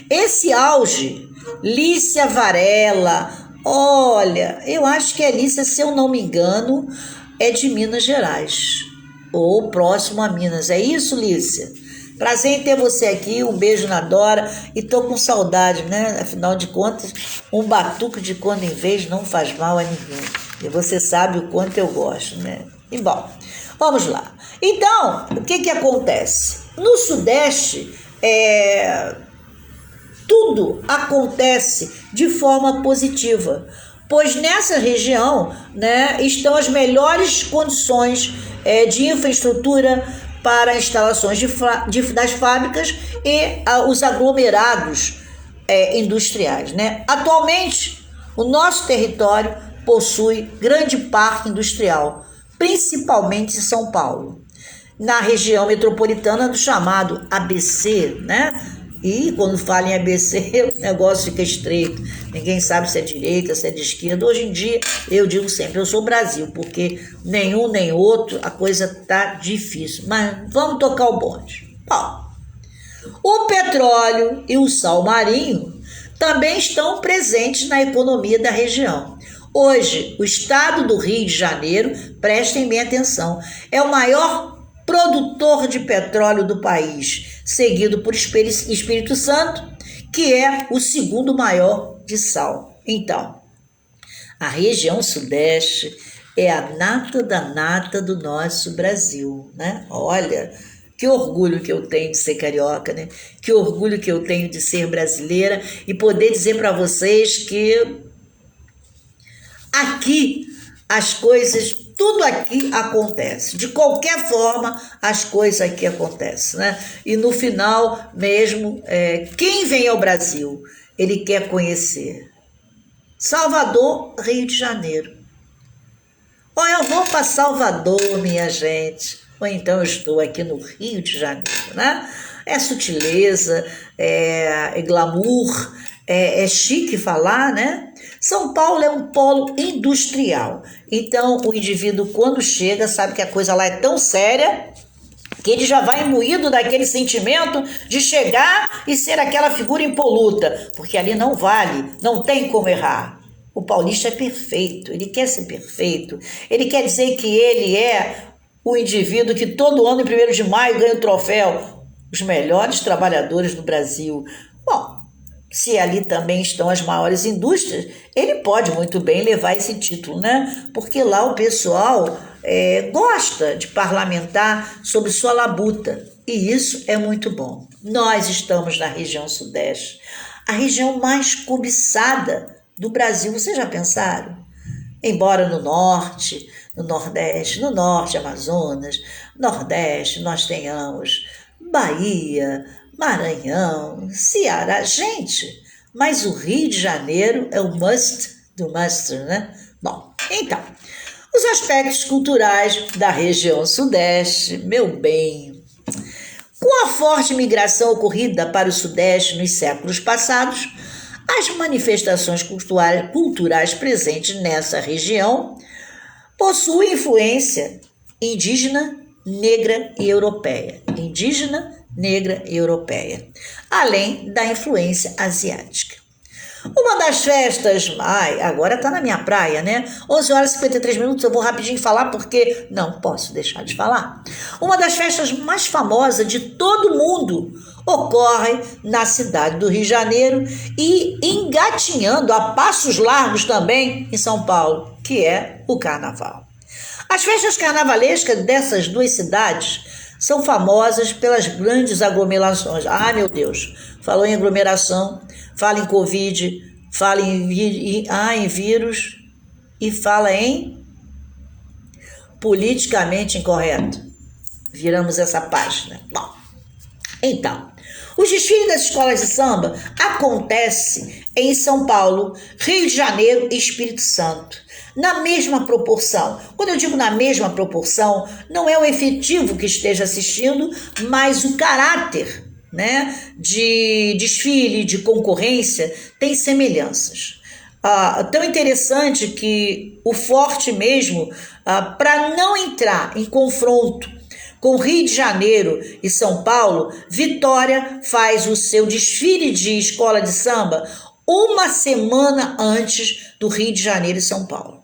Esse auge, Lícia Varela, olha, eu acho que a Lícia, se eu não me engano, é de Minas Gerais, ou próximo a Minas. É isso, Lícia? Prazer em ter você aqui, um beijo na Dora, e tô com saudade, né? Afinal de contas, um batuque de quando em vez não faz mal a ninguém. E você sabe o quanto eu gosto, né? E bom, vamos lá. Então, o que acontece? No Sudeste, tudo acontece de forma positiva, pois nessa região, né, estão as melhores condições de infraestrutura para instalações das fábricas e os aglomerados industriais, né? Atualmente, o nosso território possui grande parque industrial, principalmente em São Paulo, na região metropolitana do chamado ABC, né? E quando fala em ABC, o negócio fica estreito. Ninguém sabe se é direita, se é de esquerda. Hoje em dia, eu digo sempre, eu sou Brasil, porque nenhum nem outro, a coisa tá difícil. Mas vamos tocar o bonde. Bom, o petróleo e o sal marinho também estão presentes na economia da região. Hoje, o estado do Rio de Janeiro, prestem bem atenção, é o maior produtor de petróleo do país, seguido por Espírito Santo, que é o segundo maior de sal. Então, a região Sudeste é a nata da nata do nosso Brasil, né? Olha, que orgulho que eu tenho de ser carioca, né? Que orgulho que eu tenho de ser brasileira e poder dizer para vocês que aqui as coisas, tudo aqui acontece. De qualquer forma, as coisas aqui acontecem, né? E no final mesmo, quem vem ao Brasil, ele quer conhecer Salvador, Rio de Janeiro. Ou eu vou para Salvador, minha gente, ou então eu estou aqui no Rio de Janeiro, né? É sutileza, é glamour, é chique falar, né? São Paulo é um polo industrial. Então, o indivíduo, quando chega, sabe que a coisa lá é tão séria que ele já vai imbuído daquele sentimento de chegar e ser aquela figura impoluta, porque ali não vale, não tem como errar. O paulista é perfeito, ele quer ser perfeito, ele quer dizer que ele é o indivíduo que todo ano, em 1º de maio, ganha o troféu, os melhores trabalhadores do Brasil. Bom, se ali também estão as maiores indústrias, ele pode muito bem levar esse título, né? Porque lá o pessoal gosta de parlamentar sobre sua labuta, e isso é muito bom. Nós estamos na região Sudeste, a região mais cobiçada do Brasil. Vocês já pensaram? Embora no Norte, no Nordeste, no Norte, Amazonas, Nordeste, nós tenhamos Bahia, Maranhão, Ceará, gente, mas o Rio de Janeiro é o must do must, né? Bom, então, os aspectos culturais da região Sudeste, meu bem. Com a forte migração ocorrida para o Sudeste nos séculos passados, as manifestações culturais presentes nessa região possuem influência indígena, negra e europeia. Indígena, negra e europeia, além da influência asiática. Uma das festas, agora tá na minha praia, né? 11h53, eu vou rapidinho falar porque não posso deixar de falar. Uma das festas mais famosas de todo mundo ocorre na cidade do Rio de Janeiro e engatinhando a passos largos também em São Paulo, que é o Carnaval. As festas carnavalescas dessas duas cidades são famosas pelas grandes aglomerações. Ah, meu Deus, falou em aglomeração, fala em Covid, fala em vírus e fala em politicamente incorreto. Viramos essa página. Bom, então, os desfiles das escolas de samba acontecem em São Paulo, Rio de Janeiro e Espírito Santo, na mesma proporção. Quando eu digo na mesma proporção, não é o efetivo que esteja assistindo, mas o caráter, né, de desfile, de concorrência, tem semelhanças. Tão interessante que o forte mesmo, para não entrar em confronto com Rio de Janeiro e São Paulo, Vitória faz o seu desfile de escola de samba uma semana antes do Rio de Janeiro e São Paulo.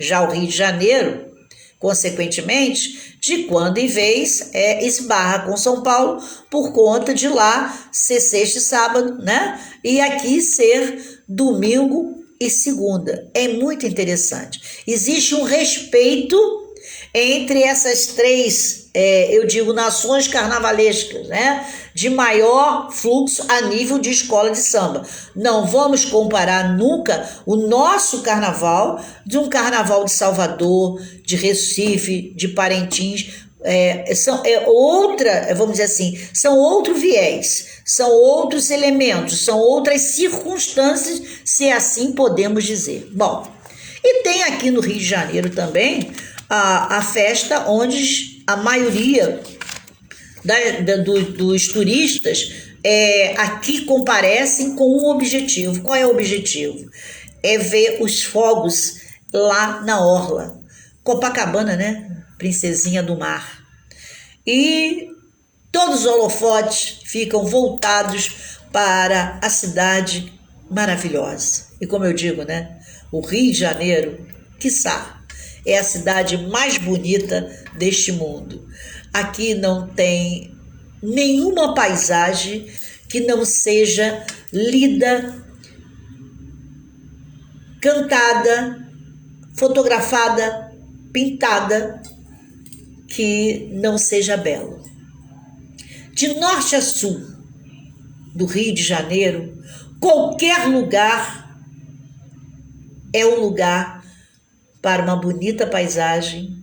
Já o Rio de Janeiro, consequentemente, de quando em vez, esbarra com São Paulo por conta de lá ser sexta e sábado, né? E aqui ser domingo e segunda. É muito interessante. Existe um respeito entre essas três, eu digo, nações carnavalescas, né? De maior fluxo a nível de escola de samba. Não vamos comparar nunca o nosso carnaval de um carnaval de Salvador, de Recife, de Parintins. Vamos dizer assim, são outro viés, são outros elementos, são outras circunstâncias, se assim podemos dizer. Bom, e tem aqui no Rio de Janeiro também a festa onde a maioria dos turistas aqui comparecem com um objetivo. Qual é o objetivo? É ver os fogos lá na orla. Copacabana, né? Princesinha do mar. E todos os holofotes ficam voltados para a cidade maravilhosa. E como eu digo, né? O Rio de Janeiro, quiçá, é a cidade mais bonita deste mundo. Aqui não tem nenhuma paisagem que não seja lida, cantada, fotografada, pintada, que não seja belo. De norte a sul do Rio de Janeiro, qualquer lugar é um lugar para uma bonita paisagem,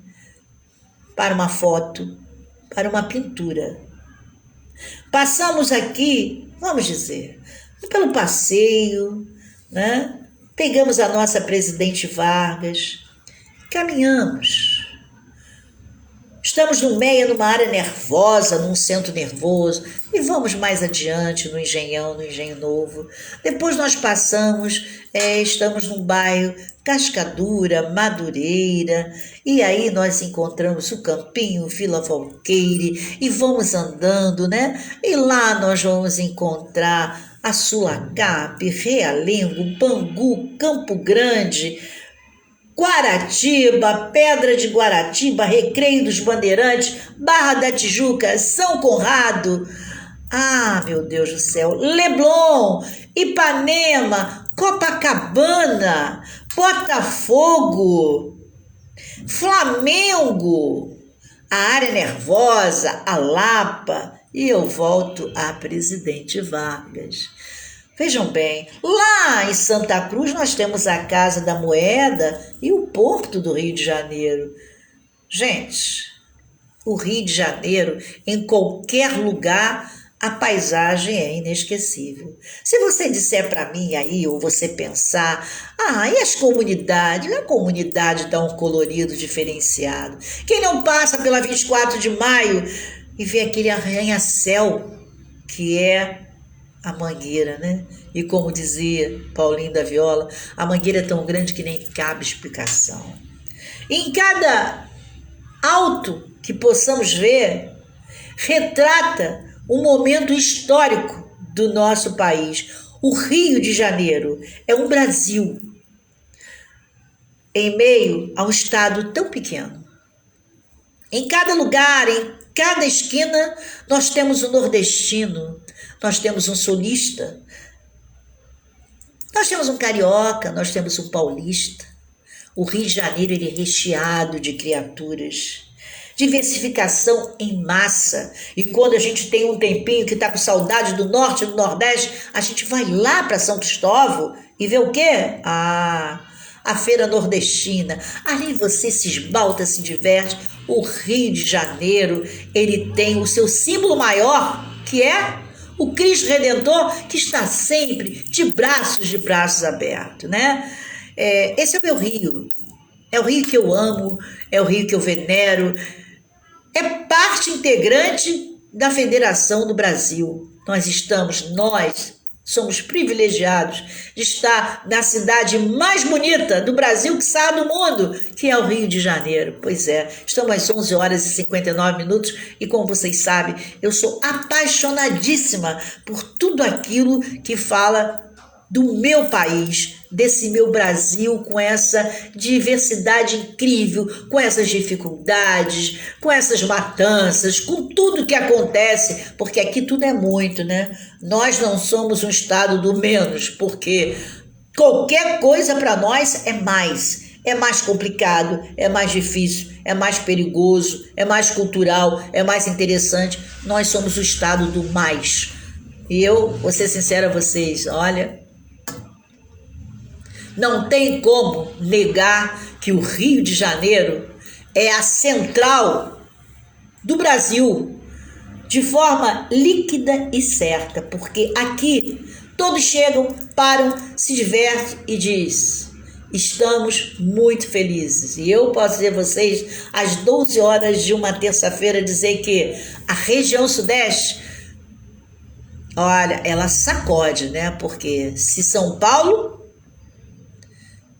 para uma foto, para uma pintura. Passamos aqui, vamos dizer, pelo passeio, né? Pegamos a nossa Presidente Vargas, caminhamos. Estamos no meio, numa área nervosa, num centro nervoso, e vamos mais adiante no Engenhão, no Engenho Novo. Depois nós passamos, estamos num bairro Cascadura, Madureira, e aí nós encontramos o Campinho, Vila Valqueire, e vamos andando, né? E lá nós vamos encontrar a Sulacap, Realengo, Bangu, Campo Grande, Guaratiba, Pedra de Guaratiba, Recreio dos Bandeirantes, Barra da Tijuca, São Conrado, meu Deus do céu, Leblon, Ipanema, Copacabana, Botafogo, Flamengo, a Área Nervosa, a Lapa, e eu volto a Presidente Vargas. Vejam bem, lá em Santa Cruz nós temos a Casa da Moeda e o Porto do Rio de Janeiro. Gente, o Rio de Janeiro, em qualquer lugar, a paisagem é inesquecível. Se você disser para mim aí, ou você pensar, e as comunidades? A comunidade dá um colorido diferenciado. Quem não passa pela 24 de maio e vê aquele arranha-céu que é a Mangueira, né? E como dizia Paulinho da Viola, a Mangueira é tão grande que nem cabe explicação. E em cada alto que possamos ver, retrata um momento histórico do nosso país. O Rio de Janeiro é um Brasil em meio a um estado tão pequeno. Em cada lugar, em cada esquina, nós temos um nordestino, nós temos um sulista, nós temos um carioca, nós temos um paulista, O Rio de Janeiro ele é recheado de criaturas. Diversificação em massa. E quando a gente tem um tempinho que está com saudade do norte e do nordeste, a gente vai lá para São Cristóvão e vê o quê? A feira nordestina. Ali você se esbalta, se diverte. O Rio de Janeiro, ele tem o seu símbolo maior, que é o Cristo Redentor, que está sempre de braços abertos, né? Esse é o meu Rio. É o Rio que eu amo, é o Rio que eu venero. É parte integrante da Federação do Brasil. Nós somos privilegiados de estar na cidade mais bonita do Brasil, quiçá do mundo, que é o Rio de Janeiro. Pois é, estamos às 11 horas e 59 minutos e, como vocês sabem, eu sou apaixonadíssima por tudo aquilo que fala do meu país, desse meu Brasil, com essa diversidade incrível, com essas dificuldades, com essas matanças, com tudo que acontece, porque aqui tudo é muito, né? Nós não somos um estado do menos, porque qualquer coisa para nós é mais complicado, é mais difícil, é mais perigoso, é mais cultural, é mais interessante. Nós somos o estado do mais. E eu, vou ser sincera a vocês, olha, não tem como negar que o Rio de Janeiro é a central do Brasil de forma líquida e certa, porque aqui todos chegam, param, se divertem e dizem: estamos muito felizes. E eu posso dizer a vocês, às 12 horas de uma terça-feira, dizer que a região sudeste, olha, ela sacode, né? Porque se São Paulo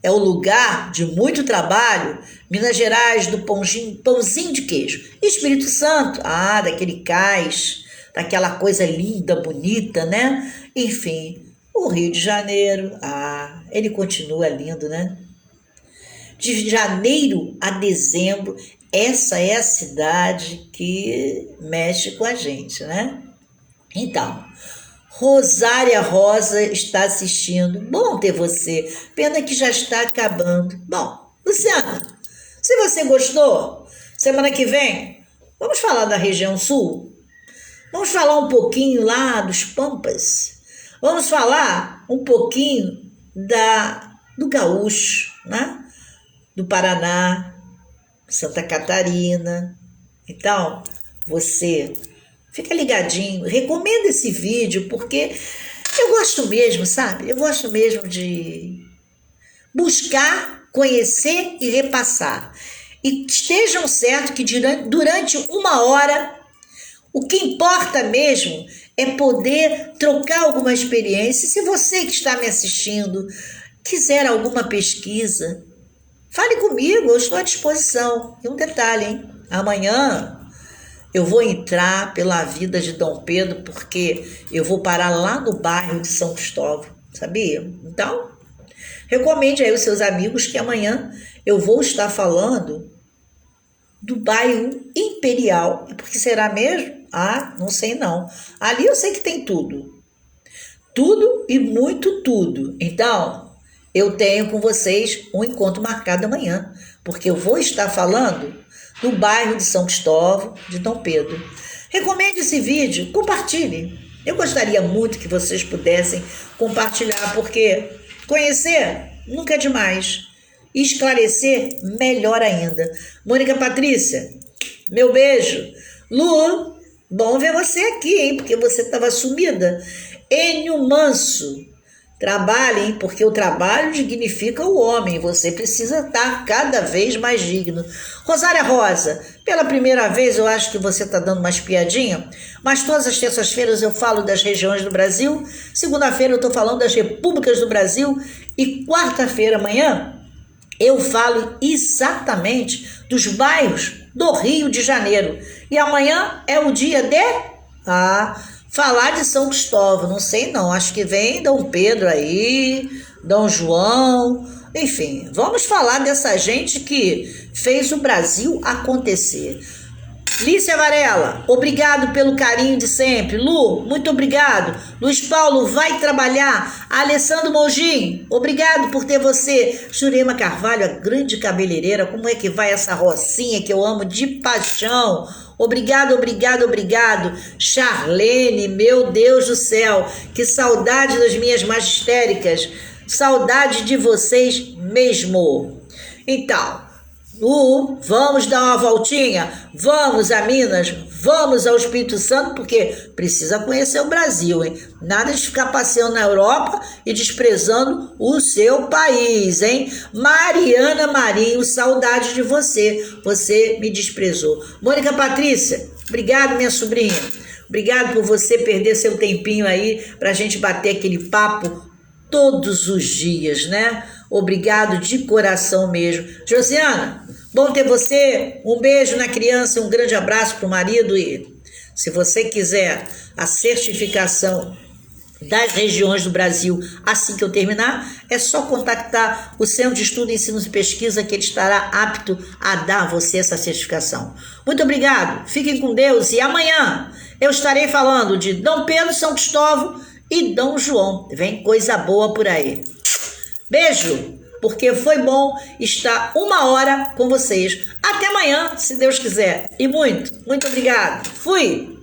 é o lugar de muito trabalho, Minas Gerais, do pãozinho de queijo. E Espírito Santo, daquele cais, daquela coisa linda, bonita, né? Enfim, o Rio de Janeiro, ele continua lindo, né? De janeiro a dezembro, essa é a cidade que mexe com a gente, né? Então, Rosária Rosa está assistindo. Bom ter você. Pena que já está acabando. Bom, Luciana, se você gostou, semana que vem, vamos falar da região sul? Vamos falar um pouquinho lá dos Pampas? Vamos falar um pouquinho do Gaúcho, né? Do Paraná, Santa Catarina. Então, você fica ligadinho, recomenda esse vídeo, porque eu gosto mesmo, sabe? Eu gosto mesmo de buscar, conhecer e repassar. E estejam certos que durante uma hora, o que importa mesmo é poder trocar alguma experiência. Se você que está me assistindo quiser alguma pesquisa, fale comigo, eu estou à disposição. E um detalhe, hein? Amanhã eu vou entrar pela vida de Dom Pedro, porque eu vou parar lá no bairro de São Cristóvão, sabia? Então, recomende aí os seus amigos que amanhã eu vou estar falando do bairro Imperial. E por que será mesmo? Não sei não. Ali eu sei que tem tudo. Tudo e muito tudo. Então, eu tenho com vocês um encontro marcado amanhã, porque eu vou estar falando do bairro de São Cristóvão, de Dom Pedro. Recomende esse vídeo, compartilhe. Eu gostaria muito que vocês pudessem compartilhar, porque conhecer nunca é demais. E esclarecer, melhor ainda. Mônica Patrícia, meu beijo. Lu, bom ver você aqui, hein? Porque você estava sumida. Enio Manso, trabalhe, porque o trabalho dignifica o homem. Você precisa estar cada vez mais digno. Rosária Rosa, pela primeira vez eu acho que você está dando uma espiadinha, mas todas as terças-feiras eu falo das regiões do Brasil, segunda-feira eu estou falando das repúblicas do Brasil e quarta-feira, amanhã, eu falo exatamente dos bairros do Rio de Janeiro. E amanhã é o dia de falar de São Cristóvão. Não sei não, acho que vem Dom Pedro aí, Dom João, enfim, vamos falar dessa gente que fez o Brasil acontecer. Lícia Varela, obrigado pelo carinho de sempre. Lu, muito obrigado. Luiz Paulo, vai trabalhar. Alessandro Mongin, obrigado por ter você. Jurema Carvalho, a grande cabeleireira, como é que vai essa rocinha que eu amo de paixão? Obrigado, obrigado, obrigado. Charlene, meu Deus do céu, que saudade das minhas magistéricas. Saudade de vocês mesmo. Então, vamos dar uma voltinha? Vamos a Minas? Vamos ao Espírito Santo? Porque precisa conhecer o Brasil, hein? Nada de ficar passeando na Europa e desprezando o seu país, hein? Mariana Marinho, saudade de você. Você me desprezou. Mônica Patrícia, obrigado, minha sobrinha. Obrigado por você perder seu tempinho aí pra gente bater aquele papo todos os dias, né? Obrigado de coração mesmo. Josiana, bom ter você. Um beijo na criança, um grande abraço para o marido. E se você quiser a certificação das regiões do Brasil assim que eu terminar, é só contactar o Centro de Estudo, Ensino e Pesquisa, que ele estará apto a dar a você essa certificação. Muito obrigado, fiquem com Deus e amanhã eu estarei falando de Dom Pedro, São Cristóvão e Dom João. Vem coisa boa por aí. Beijo, porque foi bom estar 1 hora com vocês. Até amanhã, se Deus quiser. E muito, muito obrigado. Fui!